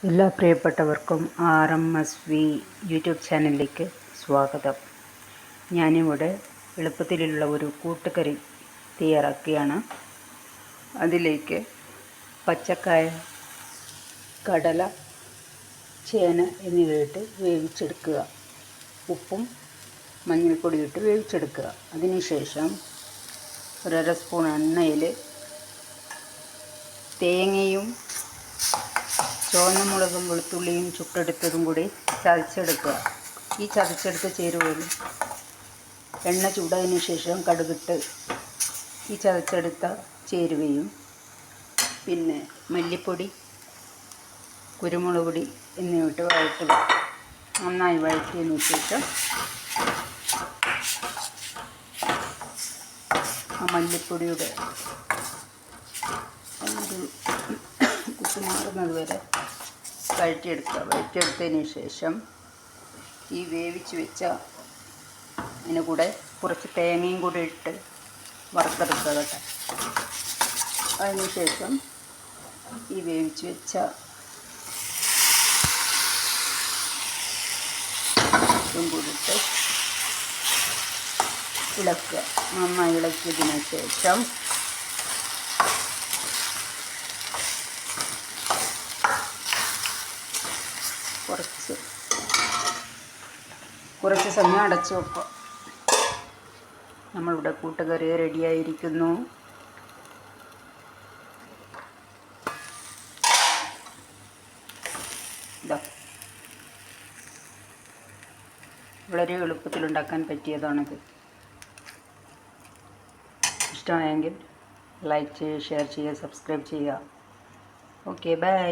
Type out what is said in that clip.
എല്ലാ പ്രിയപ്പെട്ടവർക്കും RMSV YouTube ചാനലിലേക്ക് സ്വാഗതം. ഞാനിവിടെ എളുപ്പത്തിലുള്ള ഒരു കൂട്ടുകറി തയ്യാറാക്കുകയാണ്. അതിലേക്ക് പച്ചക്കായ, കടല, ചേന എന്നിവയിട്ട് വേവിച്ചെടുക്കുക. ഉപ്പും മഞ്ഞൾപ്പൊടിയിട്ട് വേവിച്ചെടുക്കുക. അതിനുശേഷം 1.5 സ്പൂൺ എണ്ണയിൽ തേങ്ങയും ചുവന്ന മുളകും വെളുത്തുള്ളിയും ചുട്ടെടുത്തതും കൂടി ചതച്ചെടുക്കുക. ഈ ചതച്ചെടുത്ത ചേരുവയിൽ എണ്ണ ചൂടായതിനു ശേഷം കടുകിട്ട് ഈ ചതച്ചെടുത്ത ചേരുവയും പിന്നെ മല്ലിപ്പൊടി, കുരുമുളക് പൊടി എന്നിവയിട്ട് വഴറ്റുക. നന്നായി വഴറ്റിയതിനു ശേഷം ആ മല്ലിപ്പൊടിയുടെ ഒരു കുത്തി മാറുന്നത് വരെ വഴറ്റിയെടുക്കുക. വഴറ്റിയെടുത്തതിന് ശേഷം ഈ വേവിച്ച് വെച്ച അതിന് കൂടെ കുറച്ച് തേങ്ങയും കൂടി ഇട്ട് വറുത്തെടുക്കുക കേട്ടോ. അതിനുശേഷം ഈ വേവിച്ച് വെച്ച ഇതും കൂടി ഇട്ട് ഇളക്കുക. നന്നായി ഇളക്കിയതിന് ശേഷം കുറച്ച് സമയം അടച്ചു വെക്കുക. നമ്മളിവിടെ കൂട്ടുകറി റെഡിയായിരിക്കുന്നു. ഇതാ, വളരെ എളുപ്പത്തിലുണ്ടാക്കാൻ പറ്റിയതാണിത്. ഇഷ്ടമായെങ്കിൽ ലൈക്ക് ചെയ്യുക, ഷെയർ ചെയ്യുക, സബ്സ്ക്രൈബ് ചെയ്യുക. Okay, by.